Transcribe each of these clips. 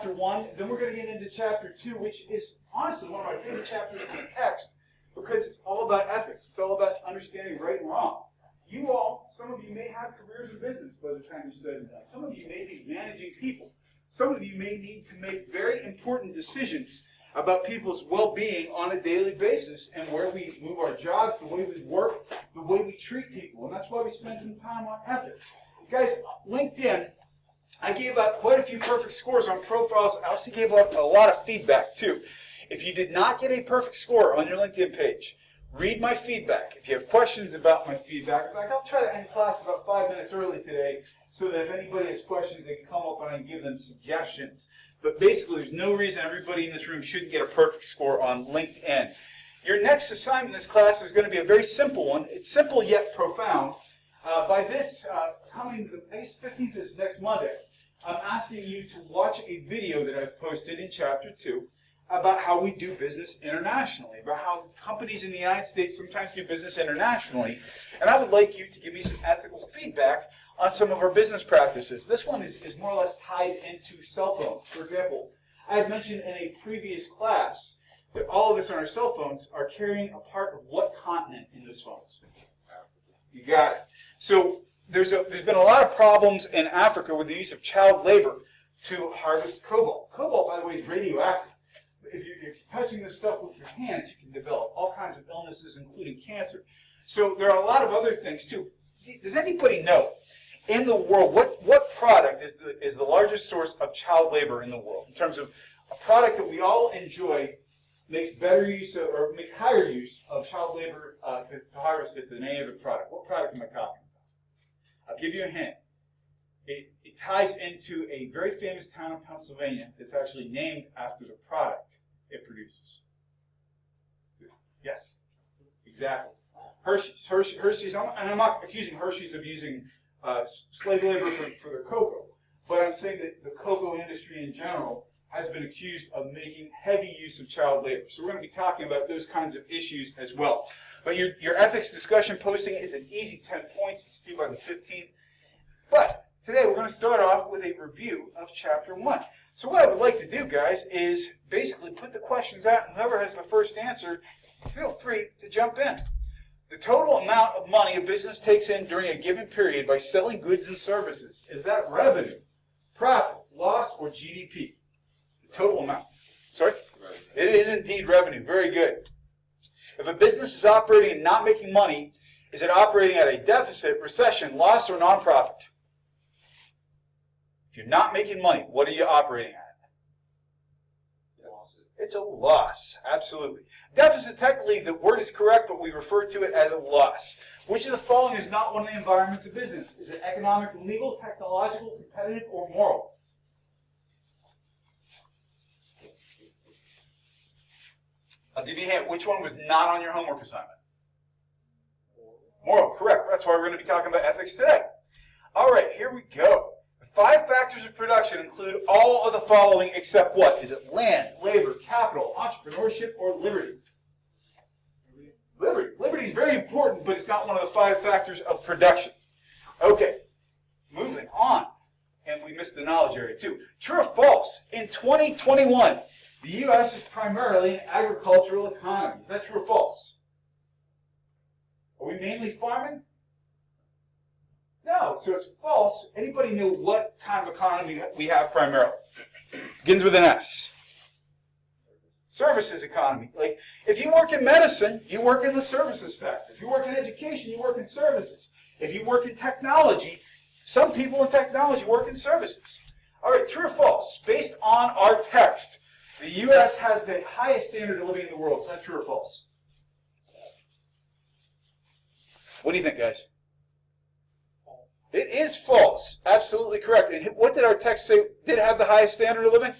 chapter 1, then we're going to get into chapter 2, which is honestly one of my favorite chapters in the text because it's all about ethics. It's all about understanding right and wrong. You all, some of you may have careers in business by the time you're said and done. Some of you may be managing people. Some of you may need to make very important decisions about people's well-being on a daily basis and where we move our jobs, the way we work, the way we treat people. And that's why we spend some time on ethics. Guys, LinkedIn, I gave out quite a few perfect scores on profiles. I also gave out a lot of feedback, too. If you did not get a perfect score on your LinkedIn page, read my feedback. If you have questions about my feedback, in fact, I'll try to end class about 5 minutes early today so that if anybody has questions, they can come up and I can give them suggestions. But basically, there's no reason everybody in this room shouldn't get a perfect score on LinkedIn. Your next assignment in this class is going to be a very simple one. It's simple yet profound. By this coming, the 15th is next Monday, I'm asking you to watch a video that I've posted in Chapter 2 about how we do business internationally, about how companies in the United States sometimes do business internationally. And I would like you to give me some ethical feedback on some of our business practices. This one is more or less tied into cell phones. For example, I had mentioned in a previous class that all of us on our cell phones are carrying a part of what continent in those phones? You got it. So there's been a lot of problems in Africa with the use of child labor to harvest cobalt. Cobalt, by the way, is radioactive. If you're touching this stuff with your hands, you can develop all kinds of illnesses, including cancer. So there are a lot of other things, too. Does anybody know, in the world, what product is the largest source of child labor in the world? In terms of a product that we all enjoy makes better use of, or makes higher use of child labor to harvest it than any other product. What product am I talking about? I'll give you a hint. It ties into a very famous town in Pennsylvania that's actually named after the product it produces. Yes, exactly. Hershey's, and I'm not accusing Hershey's of using slave labor for their cocoa, but I'm saying that the cocoa industry in general has been accused of making heavy use of child labor. So we're going to be talking about those kinds of issues as well. But your ethics discussion posting is an easy 10 points. It's due by the 15th. But today we're going to start off with a review of Chapter 1. So what I would like to do, guys, is basically put the questions out, and whoever has the first answer, feel free to jump in. The total amount of money a business takes in during a given period by selling goods and services, is that revenue, profit, loss, or GDP? The total amount. Sorry? It is indeed revenue. Very good. If a business is operating and not making money, is it operating at a deficit, recession, loss, or non-profit? If you're not making money, what are you operating at? It's a loss, absolutely. Deficit, technically, the word is correct, but we refer to it as a loss. Which of the following is not one of the environments of business? Is it economic, legal, technological, competitive, or moral? I'll give you a hint. Which one was not on your homework assignment? Moral, correct. That's why we're going to be talking about ethics today. All right, here we go. The 5 factors of production include all of the following except what? Is it land, labor, capital, entrepreneurship, or liberty? Liberty. Liberty is very important, but it's not one of the 5 factors of production. Okay, moving on. And we missed the knowledge area too. True or false? In 2021, the U.S. is primarily an agricultural economy. Is that true or false? Are we mainly farming? No, so it's false. Anybody know what kind of economy we have primarily? Begins with an S. Services economy. Like, if you work in medicine, you work in the services factor. If you work in education, you work in services. If you work in technology, some people in technology work in services. All right, true or false? Based on our text, the U.S. has the highest standard of living in the world. Is that true or false? What do you think, guys? It is false. Absolutely correct. And what did our text say did have the highest standard of living?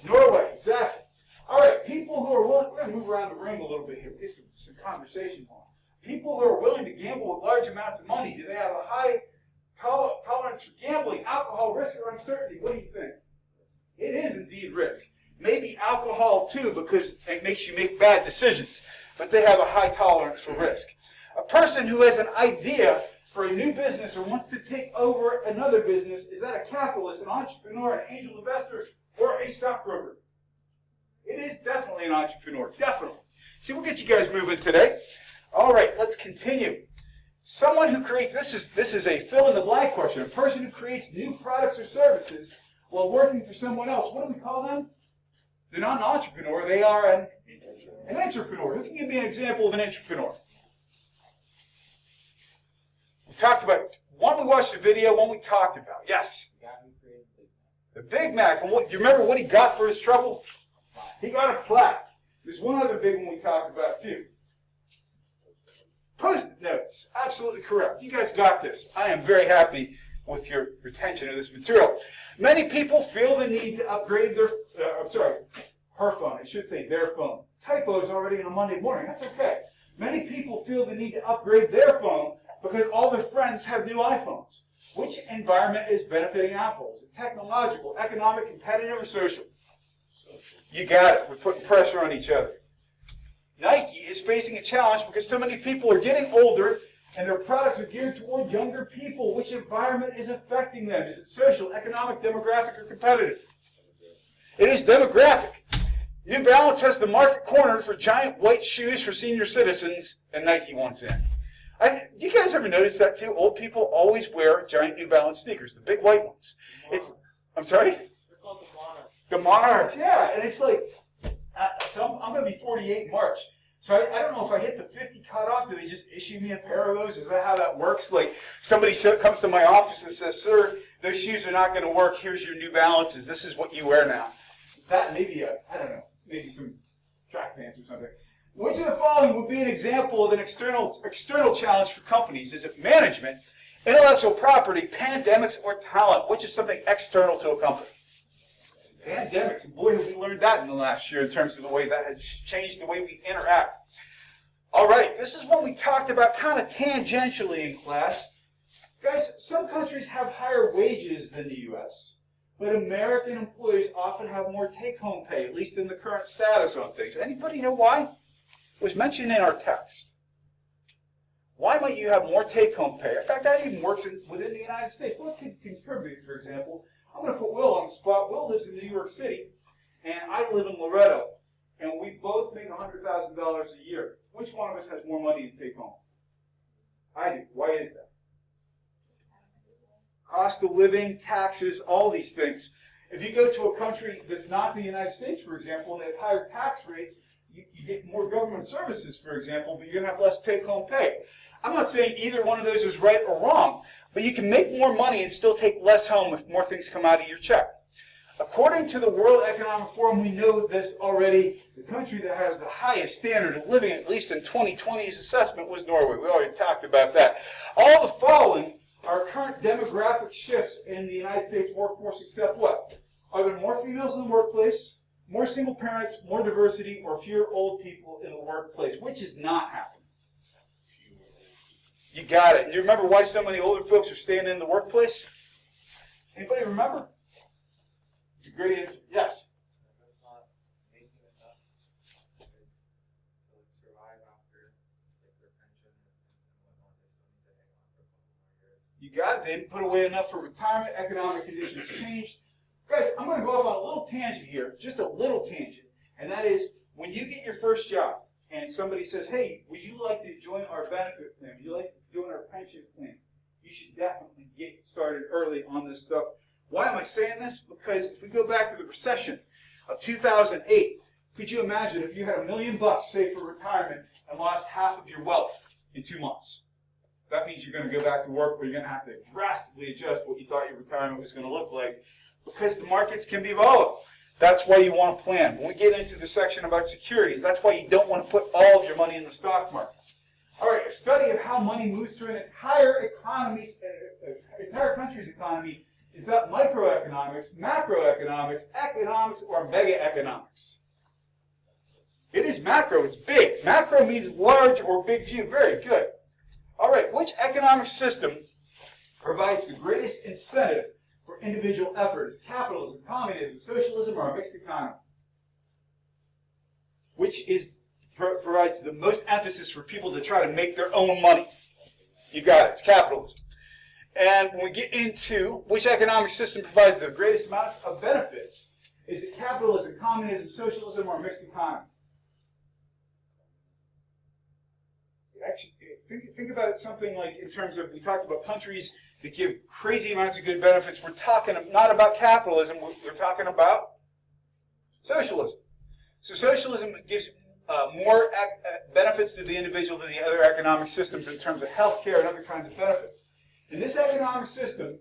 Norway, exactly. All right, people who are willing, we're going to move around the room a little bit here. Get some conversation going. People who are willing to gamble with large amounts of money, do they have a high tolerance for gambling, alcohol, risk, or uncertainty? What do you think? It is indeed risk. Maybe alcohol too, because it makes you make bad decisions. But they have a high tolerance for risk. A person who has an idea for a new business or wants to take over another business, is that a capitalist, an entrepreneur, an angel investor, or stockbroker. It is definitely an entrepreneur, definitely. See, we'll get you guys moving today. All right, let's continue. Someone who creates, this is a fill-in-the-blank question. A person who creates new products or services while working for someone else. What do we call them? They're not an entrepreneur. They are an entrepreneur. Who can give me an example of an entrepreneur? We talked about, one we watched the video, one we talked about. Yes? The Big Mac. And do you remember what he got for his trouble? He got a plaque. There's one other big one we talked about too. Post-it notes. Absolutely correct. You guys got this. I am very happy with your retention of this material. Many people feel the need to upgrade their, her phone. I should say their phone. Typos already on a Monday morning. That's okay. Many people feel the need to upgrade their phone because all their friends have new iPhones. Which environment is benefiting Apple? Is it technological, economic, competitive, or social? You got it. We're putting pressure on each other. Nike is facing a challenge because so many people are getting older and their products are geared toward younger people. Which environment is affecting them? Is it social, economic, demographic, or competitive? It is demographic. New Balance has the market cornered for giant white shoes for senior citizens, and Nike wants in. Do you guys ever notice that too? Old people always wear giant New Balance sneakers, the big white ones. I'm sorry? They're called the Monarchs, yeah. And it's like, so I'm going to be 48 in March. So I don't know if I hit the 50 cutoff, do they just issue me a pair of those? Is that how that works? Like somebody comes to my office and says, sir, those shoes are not going to work. Here's your New Balances. This is what you wear now. That maybe, I don't know, maybe some track pants or something. Which of the following would be an example of an external challenge for companies? Is it management, intellectual property, pandemics, or talent? Which is something external to a company? Pandemics, and boy, have we learned that in the last year in terms of the way that has changed the way we interact. All right, this is what we talked about kind of tangentially in class. Guys, some countries have higher wages than the U.S., but American employees often have more take-home pay, at least in the current status on things. Anybody know why? It was mentioned in our text. Why might you have more take-home pay? In fact, that even works within the United States. What could contribute, for example? I'm going to put Will on the spot. Will lives in New York City, and I live in Loretto, and we both make $100,000 a year. Which one of us has more money to take home? I do. Why is that? Cost of living, taxes, all these things. If you go to a country that's not the United States, for example, and they have higher tax rates, you get more government services, for example, but you're going to have less take-home pay. I'm not saying either one of those is right or wrong, but you can make more money and still take less home if more things come out of your check. According to the World Economic Forum, we know this already. The country that has the highest standard of living, at least in 2020's assessment, was Norway. We already talked about that. All the following are current demographic shifts in the United States workforce, except what? Are there more females in the workplace, more single parents, more diversity, or fewer old people in the workplace? Which is not happening. You got it. And you remember why so many older folks are staying in the workplace? Anybody remember? It's a great answer. Yes? You got it. They didn't put away enough for retirement. Economic conditions changed. Guys, I'm going to go off on a little tangent here, just a little tangent. And that is, when you get your first job and somebody says, hey, would you like to join our benefit plan? Would you like to join our pension plan? You should definitely get started early on this stuff. Why am I saying this? Because if we go back to the recession of 2008, could you imagine if you had $1 million saved for retirement and lost half of your wealth in 2 months? That means you're going to go back to work where you're going to have to drastically adjust what you thought your retirement was going to look like because the markets can be volatile. That's why you want to plan. When we get into the section about securities, that's why you don't want to put all of your money in the stock market. All right, a study of how money moves through an entire country's economy is that microeconomics, macroeconomics, economics, or mega-economics. It is macro, it's big. Macro means large or big view. Very good. All right, which economic system provides the greatest incentive for individual effort? Is capitalism, communism, socialism, or a mixed economy? Which provides the most emphasis for people to try to make their own money? You got it, it's capitalism. And when we get into which economic system provides the greatest amount of benefits, Is it capitalism, communism, socialism, or a mixed economy? Actually, think about something like in terms of, we talked about countries that give crazy amounts of good benefits. We're talking not about capitalism, we're talking about socialism. So socialism gives more benefits to the individual than the other economic systems in terms of health care and other kinds of benefits. In this economic system,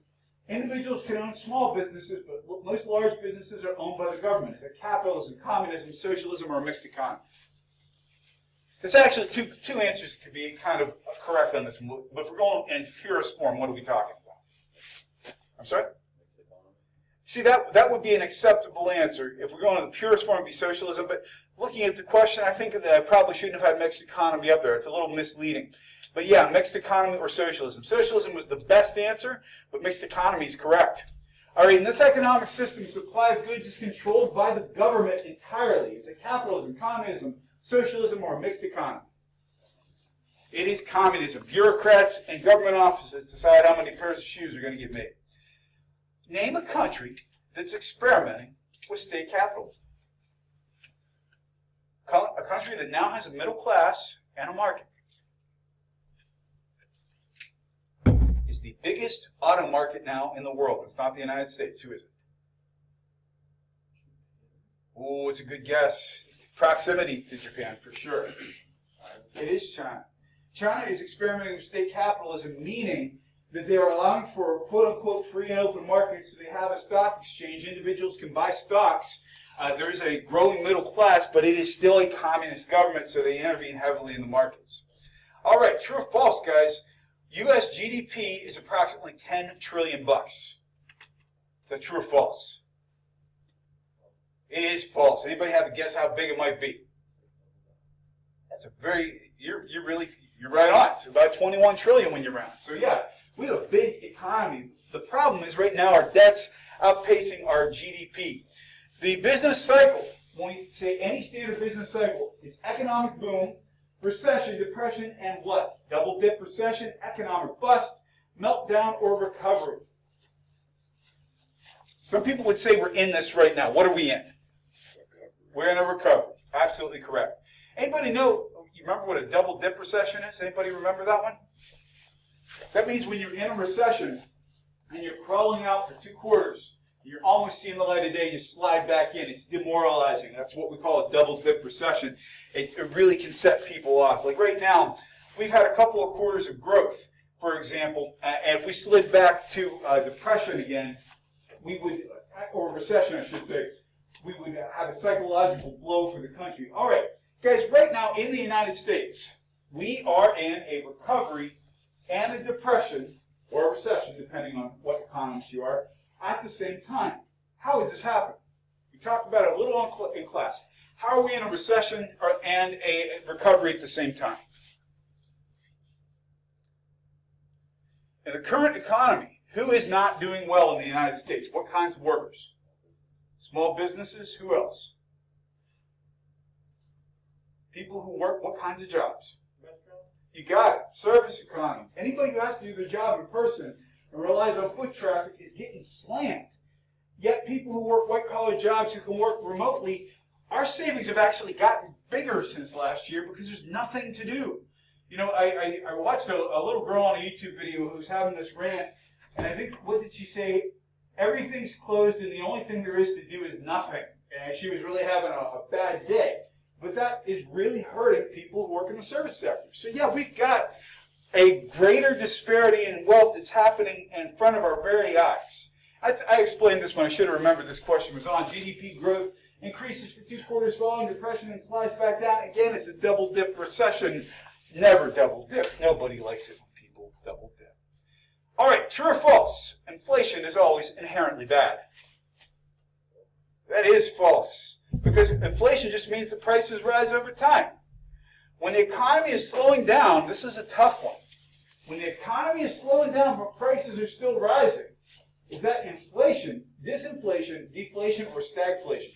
individuals can own small businesses, but most large businesses are owned by the government. Is it capitalism, communism, socialism, or a mixed economy? There's actually two answers that could be kind of correct on this, but if we're going in its purest form, what are we talking about? I'm sorry? See, that would be an acceptable answer. If we're going to the purest form, it would be socialism, but looking at the question, I think that I probably shouldn't have had mixed economy up there. It's a little misleading. But yeah, mixed economy or socialism. Socialism was the best answer, but mixed economy is correct. All right, in this economic system, supply of goods is controlled by the government entirely. Is it capitalism, communism, socialism, or a mixed economy? It is communism. Bureaucrats and government offices decide how many pairs of shoes are going to get made. Name a country that's experimenting with state capitalism. A country that now has a middle class and a market. Is the biggest auto market now in the world. It's not the United States. Who is it? Oh, it's a good guess. Proximity to Japan, for sure. It is China. China is experimenting with state capitalism, meaning that they are allowing for quote-unquote free and open markets, so they have a stock exchange. Individuals can buy stocks. There is a growing middle class, but it is still a communist government, so they intervene heavily in the markets. All right, true or false, guys? U.S. GDP is approximately $10 trillion. Is that true or false? It is false. Anybody have a guess how big it might be? That's a very, you're right on. It's about 21 trillion when you're round. So yeah, we have a big economy. The problem is right now our debt's outpacing our GDP. The business cycle, when we say any standard business cycle, it's economic boom, recession, depression, and what? Double dip recession, economic bust, meltdown, or recovery. Some people would say we're in this right now. What are we in? We're in a recovery. Absolutely correct. Anybody know, you remember what a double dip recession is? Anybody remember that one? That means when you're in a recession and you're crawling out for 2 quarters, you're almost seeing the light of day, you slide back in. It's demoralizing. That's what we call a double dip recession. It really can set people off. Like right now, we've had a couple of quarters of growth, for example, and if we slid back to depression again, we would, or recession I should say, we would have a psychological blow for the country. All right, guys, right now in the United States, we are in a recovery and a depression, or a recession, depending on what economist you are, at the same time. How has this happened? We talked about it a little in class. How are we in a recession and a recovery at the same time? In the current economy, who is not doing well in the United States? What kinds of workers? Small businesses? Who else? People who work what kinds of jobs? You got it. Service economy. Anybody who has to do their job in person and relies on foot traffic is getting slammed. Yet people who work white-collar jobs who can work remotely, our savings have actually gotten bigger since last year because there's nothing to do. You know, I watched a little girl on a YouTube video who's having this rant, and I think, what did she say? Everything's closed and the only thing there is to do is nothing. And she was really having a bad day. But that is really hurting people who work in the service sector. So yeah, we've got a greater disparity in wealth that's happening in front of our very eyes. I explained this when I should have remembered this question was on. GDP growth increases for 2 quarters following depression and slides back down. Again, it's a double dip recession. Never double dip. Nobody likes it when people double dip. All right, true or false? Inflation is always inherently bad. That is false. Because inflation just means the prices rise over time. When the economy is slowing down, this is a tough one. When the economy is slowing down but prices are still rising, is that inflation, disinflation, deflation, or stagflation?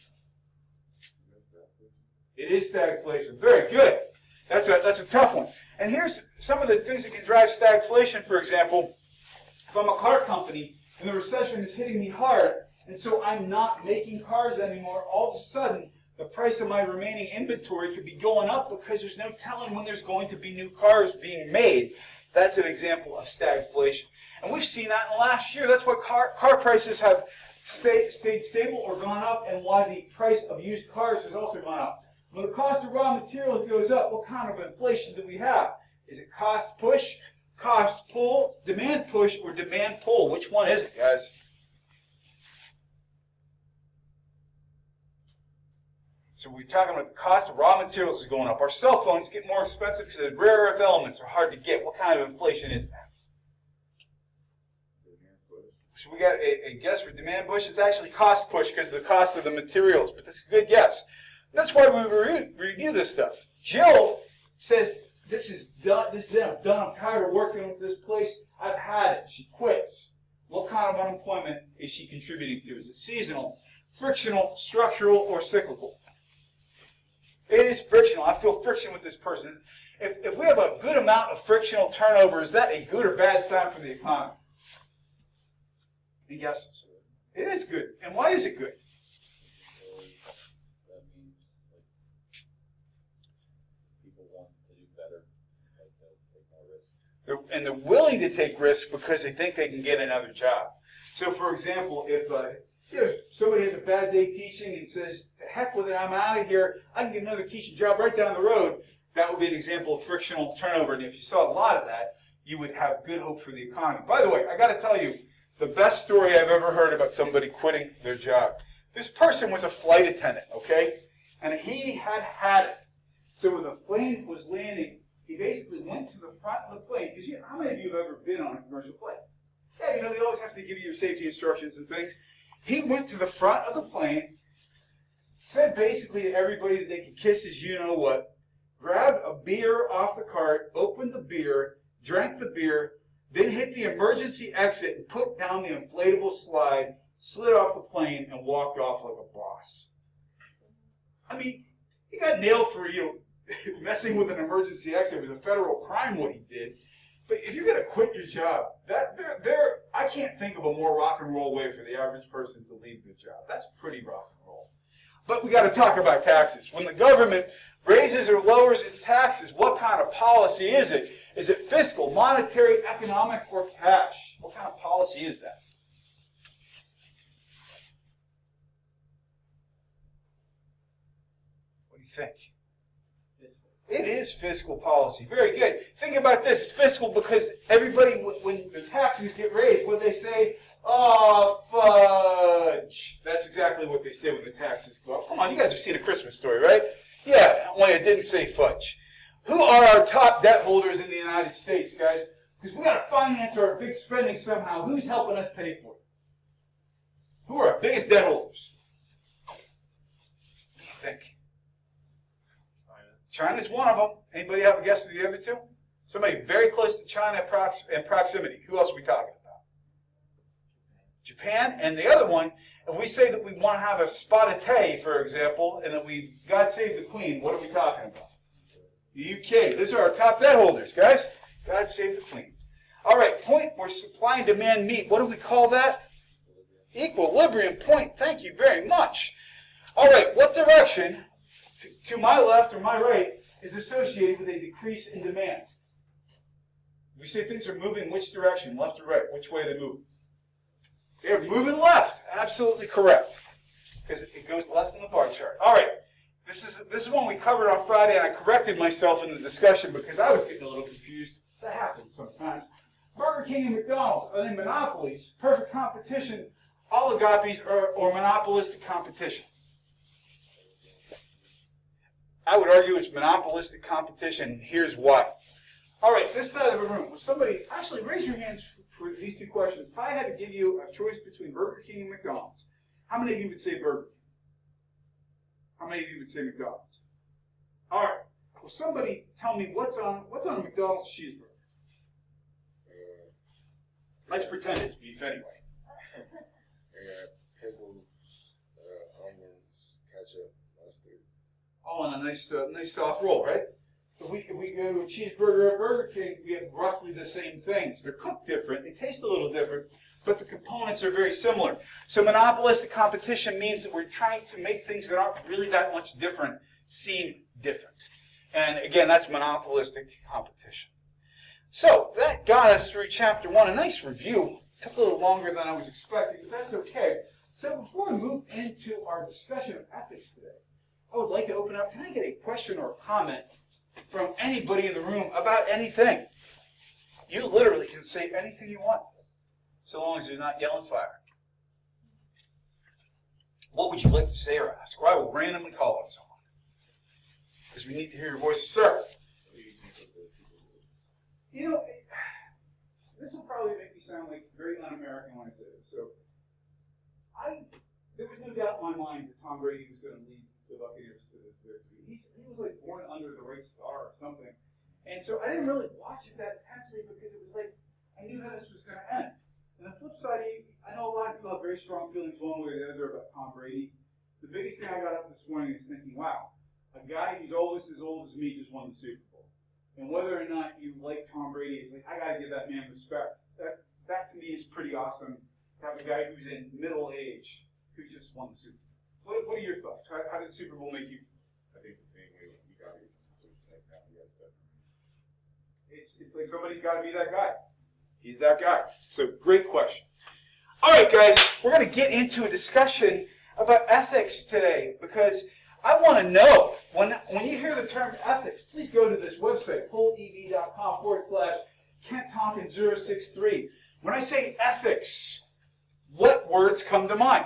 It is stagflation. Very good. That's a tough one. And here's some of the things that can drive stagflation. For example, if I'm a car company and the recession is hitting me hard, and so I'm not making cars anymore, all of a sudden, the price of my remaining inventory could be going up because there's no telling when there's going to be new cars being made. That's an example of stagflation. And we've seen that in the last year. That's why car prices have stayed stable or gone up, and why the price of used cars has also gone up. When the cost of raw materials goes up, what kind of inflation do we have? Is it cost push, cost pull, demand push, or demand pull? Which one is it, guys? So we're talking about the cost of raw materials is going up. Our cell phones get more expensive because the rare earth elements are hard to get. What kind of inflation is that? So we got a guess for demand push. It's actually cost push because of the cost of the materials, but that's a good guess. That's why we review this stuff. Jill says, this is done. This is it. I'm done. I'm tired of working with this place. I've had it. She quits. What kind of unemployment is she contributing to? Is it seasonal, frictional, structural, or cyclical? It is frictional. I feel friction with this person. If we have a good amount of frictional turnover, is that a good or bad sign for the economy? Any guesses? It is good. And why is it good? That means people want to do better, they'll take more risk. And they're willing to take risks because they think they can get another job. So, for example, if somebody has a bad day teaching and says, to heck with it, I'm out of here, I can get another teaching job right down the road, that would be an example of frictional turnover. And if you saw a lot of that, you would have good hope for the economy. By the way, I got to tell you, the best story I've ever heard about somebody quitting their job. This person was a flight attendant, okay? And he had it. So when the plane was landing, he basically went to the front of the plane. Because how many of you have ever been on a commercial flight? Yeah, they always have to give you your safety instructions and things. He went to the front of the plane, said basically to everybody that they could kiss his you-know-what, grabbed a beer off the cart, opened the beer, drank the beer, then hit the emergency exit and put down the inflatable slide, slid off the plane, and walked off like a boss. I mean, he got nailed for, messing with an emergency exit. It was a federal crime what he did. But if you're going to quit your job, I can't think of a more rock and roll way for the average person to leave their job. That's pretty rock and roll. But we got to talk about taxes. When the government raises or lowers its taxes, what kind of policy is it? Is it fiscal, monetary, economic, or cash? What kind of policy is that? What do you think? It is fiscal policy. Very good. Think about this. It's fiscal because everybody, when the taxes get raised, what they say, oh, fudge. That's exactly what they say when the taxes go up. Come on, you guys have seen A Christmas Story, right? Yeah, only it didn't say fudge. Who are our top debt holders in the United States, guys? Because we got to finance our big spending somehow. Who's helping us pay for it? Who are our biggest debt holders? What do you think? China's one of them. Anybody have a guess of the other two? Somebody very close to China in proximity. Who else are we talking about? Japan. And the other one, if we say that we want to have a spot of tea, for example, and that God save the Queen, what are we talking about? The UK. These are our top debt holders, guys. God save the Queen. All right, point where supply and demand meet. What do we call that? Equilibrium point. Thank you very much. All right, what direction to my left or my right is associated with a decrease in demand? We say things are moving which direction, left or right? Which way are they moving? They're moving left. Absolutely correct. Because it goes left in the bar chart. All right. This is one we covered on Friday, and I corrected myself in the discussion because I was getting a little confused. That happens sometimes. Burger King and McDonald's, are they monopolies, perfect competition, oligopolies, or monopolistic competition? I would argue it's monopolistic competition. Here's why. All right, this side of the room. Will somebody actually raise your hands for these two questions? If I had to give you a choice between Burger King and McDonald's, how many of you would say Burger King? How many of you would say McDonald's? All right. Will somebody tell me what's on a McDonald's cheeseburger? Let's pretend it's beef anyway. Pickles, onions, ketchup, mustard. Oh, and a nice soft roll, right? If we go to a cheeseburger at Burger King, we have roughly the same things. They're cooked different. They taste a little different. but the components are very similar. So monopolistic competition means that we're trying to make things that aren't really that much different seem different. And again, that's monopolistic competition. So that got us through chapter 1. A nice review. Took a little longer than I was expecting, but that's okay. So before we move into our discussion of ethics today, I would like to open up. Can I get a question or a comment from anybody in the room about anything? You literally can say anything you want, so long as you're not yelling fire. What would you like to say or ask? Or I will randomly call on someone, because we need to hear your voices. Sir? You know, this will probably make me sound like very un-American when I say this. So, there was no doubt in my mind that Tom Brady was going to lead the Buccaneers to this victory. He was like born under the right star or something. And so I didn't really watch it that intensely because it was like, I knew how this was going to end. And the flip side, I know a lot of people have very strong feelings one way or the other about Tom Brady. The biggest thing I got up this morning is thinking, wow, a guy who's almost as old as me just won the Super Bowl. And whether or not you like Tom Brady, it's like, I got to give that man respect. That to me is pretty awesome, to have a guy who's in middle age who just won the Super Bowl. What are your thoughts? How did the Super Bowl make you? I think the same way you got it. It's like somebody's got to be that guy. He's that guy. So great question. All right, guys, we're going to get into a discussion about ethics today because I want to know, when you hear the term ethics, please go to this website, pollev.com/KentTompkins063. When I say ethics, what words come to mind?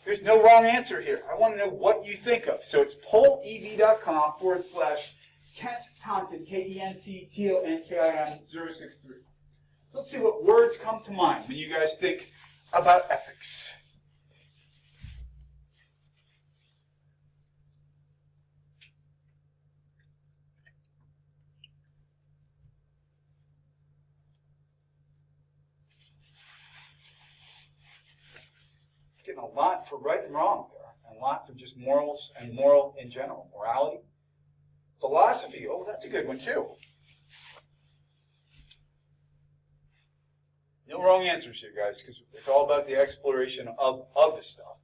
There's no wrong answer here. I want to know what you think of. So it's pollev.com/KentTompkins, KentTonkin063. So let's see what words come to mind when you guys think about ethics. Getting a lot for right and wrong there, and a lot for just morals and moral in general, morality. Philosophy, oh, that's a good one too. No wrong answers here, guys, because it's all about the exploration of this stuff.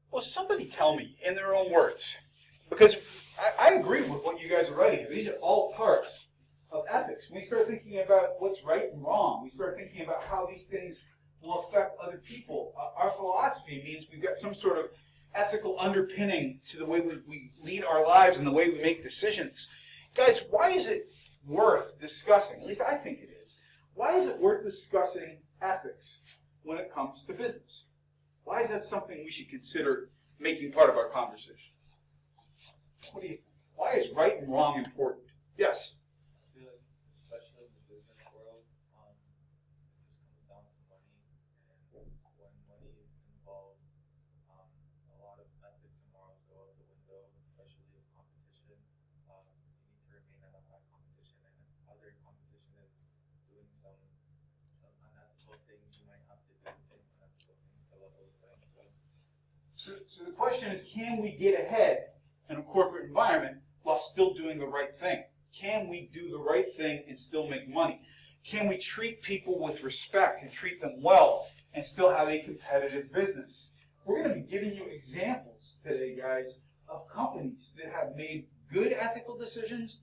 Well, somebody tell me in their own words, because I agree with what you guys are writing here. These are all parts of ethics. When we start thinking about what's right and wrong, we start thinking about how these things will affect other people. Our philosophy means we've got some sort of ethical underpinning to the way we lead our lives and the way we make decisions. Guys, why is it worth discussing? At least I think it is. Why is it worth discussing ethics when it comes to business? Why is that something we should consider making part of our conversation? What do you think? Why is right and wrong important? Yes? Especially in the business world, it just comes down to money, and when money is involved, a lot of ethics and morals go out the window, especially in competition. You need to remain at a high competition, and if other competition is doing some unethical things, you might have to do the same unethical things to level the playing field. So the question is, can we get ahead in a corporate environment while still doing the right thing? Can we do the right thing and still make money? Can we treat people with respect and treat them well and still have a competitive business? We're going to be giving you examples today, guys, of companies that have made good ethical decisions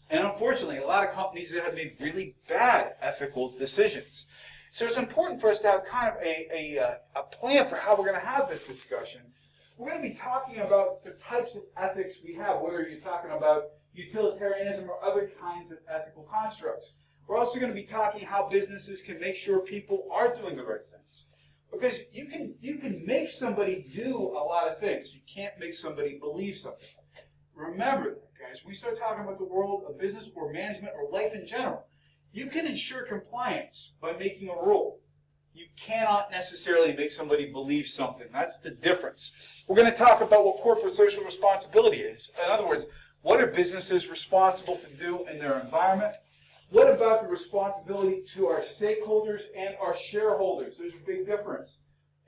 and, unfortunately, a lot of companies that have made really bad ethical decisions. So it's important for us to have kind of a plan for how we're going to have this discussion. We're going to be talking about the types of ethics we have, whether you're talking about utilitarianism or other kinds of ethical constructs. We're also going to be talking how businesses can make sure people are doing the right things. Because you can make somebody do a lot of things. You can't make somebody believe something. Remember that, guys. We start talking about the world of business or management or life in general. You can ensure compliance by making a rule. You cannot necessarily make somebody believe something. That's the difference. We're going to talk about what corporate social responsibility is. In other words, what are businesses responsible to do in their environment? What about the responsibility to our stakeholders and our shareholders? There's a big difference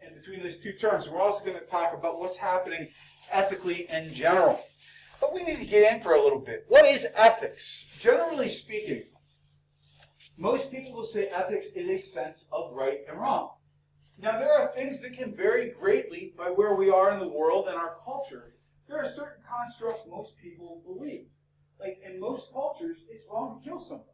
in between those two terms. We're also going to talk about what's happening ethically in general. But we need to get in for a little bit. What is ethics? Generally speaking, most people will say ethics is a sense of right and wrong. Now, there are things that can vary greatly by where we are in the world and our culture. There are certain constructs most people believe. Like in most cultures, it's wrong to kill someone.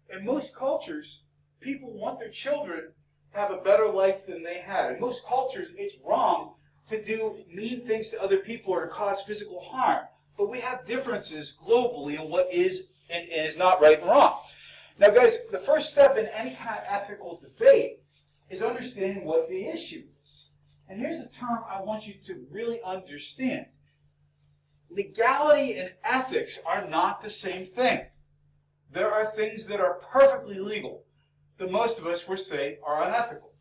In most cultures, people want their children to have a better life than they had. In most cultures, it's wrong to do mean things to other people or to cause physical harm. But we have differences globally in what is and is not right and wrong. Now, guys, the first step in any kind of ethical debate is understanding what the issue is. And here's a term I want you to really understand. Legality and ethics are not the same thing. There are things that are perfectly legal that most of us would say are unethical.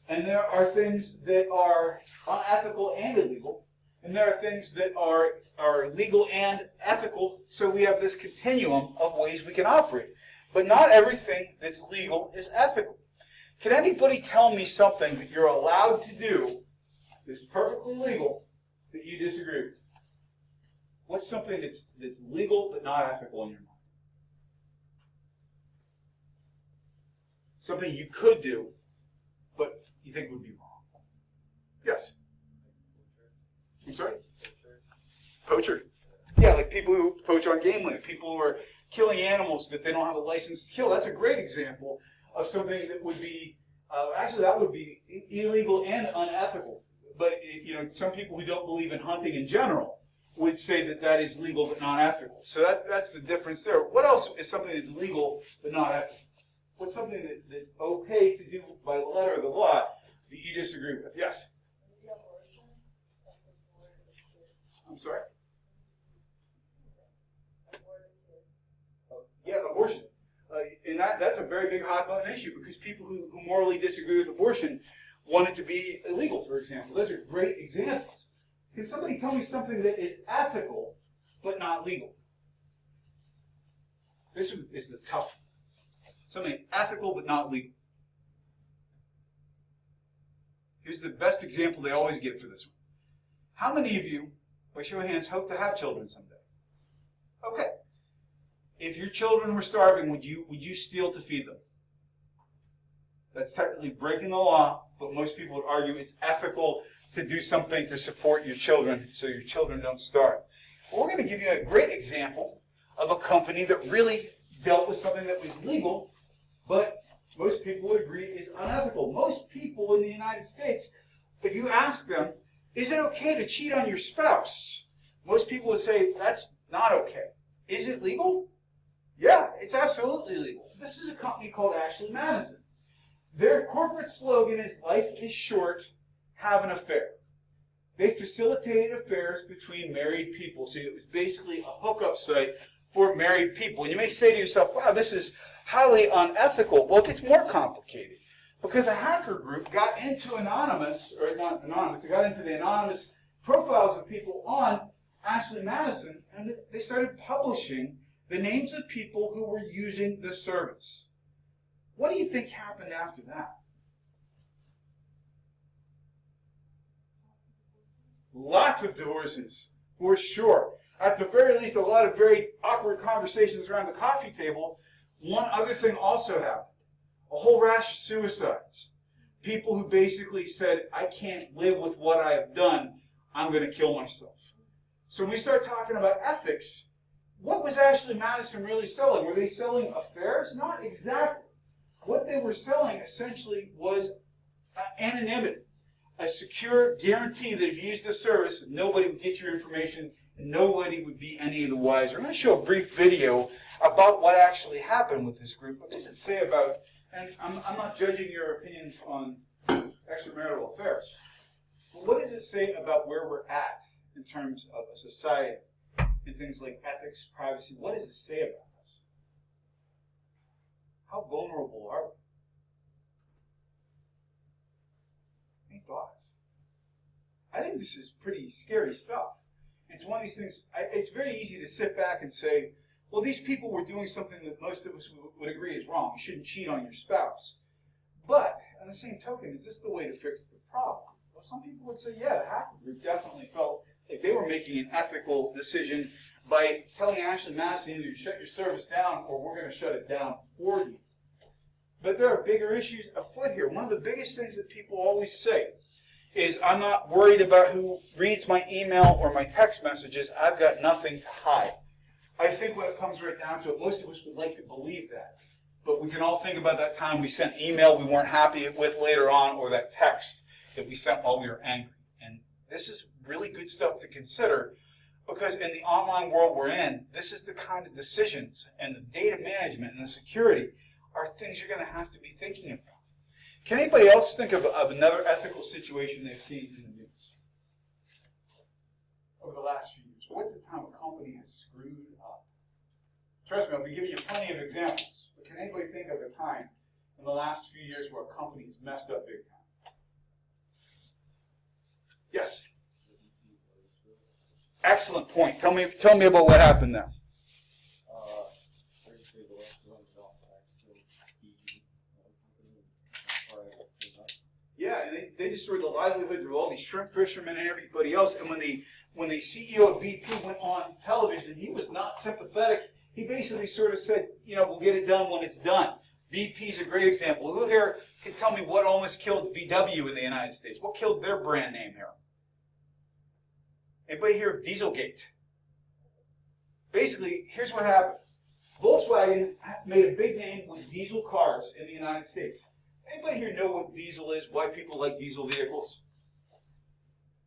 And there are things that are unethical and illegal. And there are things that are legal and ethical. So we have this continuum of ways we can operate. But not everything that's legal is ethical. Can anybody tell me something that you're allowed to do that's perfectly legal that you disagree with? What's something that's legal but not ethical in your mind? Something you could do, but you think would be wrong. Yes? I'm sorry? Poacher. Yeah, like people who poach on game land, people who are killing animals that they don't have a license to kill. That's a great example of something that would be, actually that would be illegal and unethical. But some people who don't believe in hunting in general would say that that is legal but not ethical. So that's the difference there. What else is something that's legal but not ethical? What's something that's okay to do by the letter of the law that you disagree with? Yes? I'm sorry? Yeah, abortion. And that's a very big hot button issue because people who morally disagree with abortion want it to be illegal, for example. Those are great examples. Can somebody tell me something that is ethical but not legal? This is the tough one. Something ethical but not legal. Here's the best example they always give for this one. How many of you, by show of hands, hope to have children someday? Okay. If your children were starving, would you steal to feed them? That's technically breaking the law, but most people would argue it's ethical to do something to support your children so your children don't starve. Well, we're going to give you a great example of a company that really dealt with something that was legal, but most people would agree is unethical. Most people in the United States, if you ask them, is it okay to cheat on your spouse? Most people would say, that's not okay. Is it legal? Yeah, it's absolutely legal. This is a company called Ashley Madison. Their corporate slogan is, life is short, have an affair. They facilitated affairs between married people. So it was basically a hookup site for married people. And you may say to yourself, wow, this is highly unethical. Well, it gets more complicated. Because a hacker group got into it got into the anonymous profiles of people on Ashley Madison, and they started publishing the names of people who were using the service. What do you think happened after that? Lots of divorces, for sure. At the very least, a lot of very awkward conversations around the coffee table. One other thing also happened. A whole rash of suicides. People who basically said, I can't live with what I have done, I'm going to kill myself. So when we start talking about ethics, what was Ashley Madison really selling? Were they selling affairs? Not exactly. What they were selling essentially was anonymity. A secure guarantee that if you use this service, nobody would get your information and nobody would be any of the wiser. I'm going to show a brief video about what actually happened with this group. What does it say about, and I'm not judging your opinions on extramarital affairs, but what does it say about where we're at in terms of a society and things like ethics, privacy? What does it say about us? How vulnerable are we? Any thoughts? I think this is pretty scary stuff. It's one of these things, it's very easy to sit back and say, well, these people were doing something that most of us would agree is wrong. You shouldn't cheat on your spouse. But, on the same token, is this the way to fix the problem? Well, some people would say, yeah, the hacker group definitely felt if they were making an ethical decision by telling Ashley Madison either you shut your service down or we're going to shut it down for you. But there are bigger issues afoot here. One of the biggest things that people always say is, I'm not worried about who reads my email or my text messages. I've got nothing to hide. I think when it comes right down to it, most of us would like to believe that. But we can all think about that time we sent email we weren't happy with later on, or that text that we sent while we were angry. And this is really good stuff to consider, because in the online world we're in, this is the kind of decisions and the data management and the security are things you're going to have to be thinking about. Can anybody else think of another ethical situation they've seen in the news over the last few years? What's the time a company has screwed up? Trust me, I'll be giving you plenty of examples. But can anybody think of a time in the last few years where a company has messed up big time? Yes? Excellent point. Tell me about what happened there. Yeah, and they destroyed the livelihoods of all these shrimp fishermen and everybody else. And when the CEO of BP went on television, he was not sympathetic. He basically sort of said, we'll get it done when it's done. BP's a great example. Who here can tell me what almost killed VW in the United States? What killed their brand name here? Anybody hear of Dieselgate? Basically, here's what happened. Volkswagen made a big name with diesel cars in the United States. Anybody here know what diesel is, why people like diesel vehicles?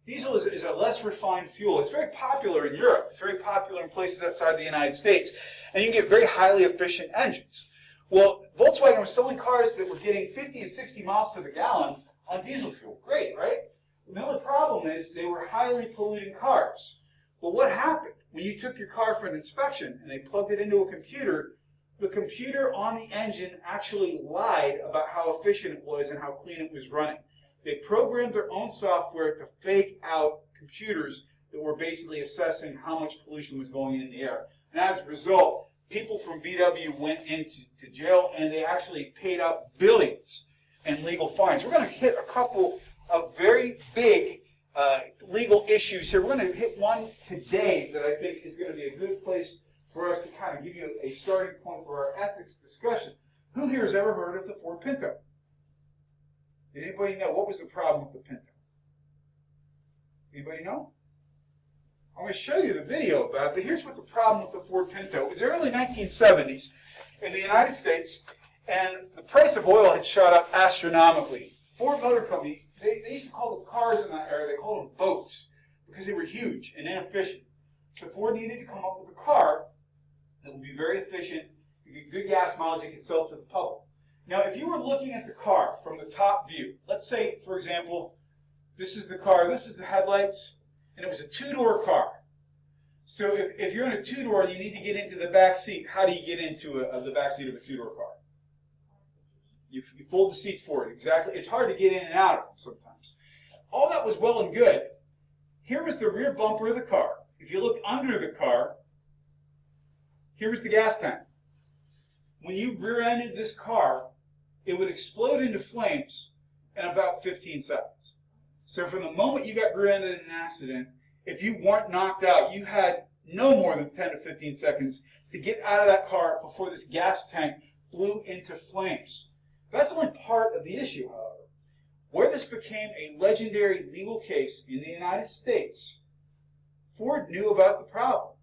Diesel is a less refined fuel. It's very popular in Europe. It's very popular in places outside the United States. And you can get very highly efficient engines. Well, Volkswagen was selling cars that were getting 50 and 60 miles to the gallon on diesel fuel. Great, right? The only problem is they were highly polluting cars. Well, what happened? When you took your car for an inspection and they plugged it into a computer, the computer on the engine actually lied about how efficient it was and how clean it was running. They programmed their own software to fake out computers that were basically assessing how much pollution was going in the air. And as a result, people from VW went into jail, and they actually paid out billions in legal fines. We're going to hit a couple of very big legal issues here. We're going to hit one today that I think is going to be a good place for us to kind of give you a starting point for our ethics discussion. Who here has ever heard of the Ford Pinto? Did anybody know what was the problem with the Pinto? Anybody know? I'm going to show you the video about it, but here's what the problem with the Ford Pinto. It was the early 1970s in the United States, and the price of oil had shot up astronomically. Ford Motor Company, they used to call the cars in that era, they called them boats, because they were huge and inefficient. So Ford needed to come up with a car that would be very efficient, get good gas mileage, and could sell to the public. Now, if you were looking at the car from the top view, let's say, for example, this is the car, this is the headlights, and it was a two-door car. So if you're in a two-door and you need to get into the back seat, how do you get into the back seat of a two-door car? You fold the seats forward, exactly. It's hard to get in and out of them sometimes. All that was well and good. Here was the rear bumper of the car. If you looked under the car, here was the gas tank. When you rear-ended this car, it would explode into flames in about 15 seconds. So from the moment you got rear-ended in an accident, if you weren't knocked out, you had no more than 10 to 15 seconds to get out of that car before this gas tank blew into flames. That's only part of the issue, however. Where this became a legendary legal case in the United States, Ford knew about the problem.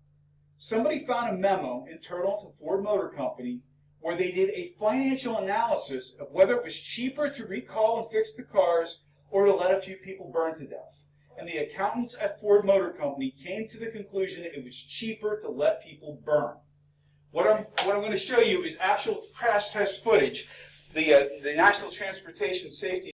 Somebody found a memo internal to Ford Motor Company where they did a financial analysis of whether it was cheaper to recall and fix the cars or to let a few people burn to death. And the accountants at Ford Motor Company came to the conclusion that it was cheaper to let people burn. What I'm going to show you is actual crash test footage. The National Transportation Safety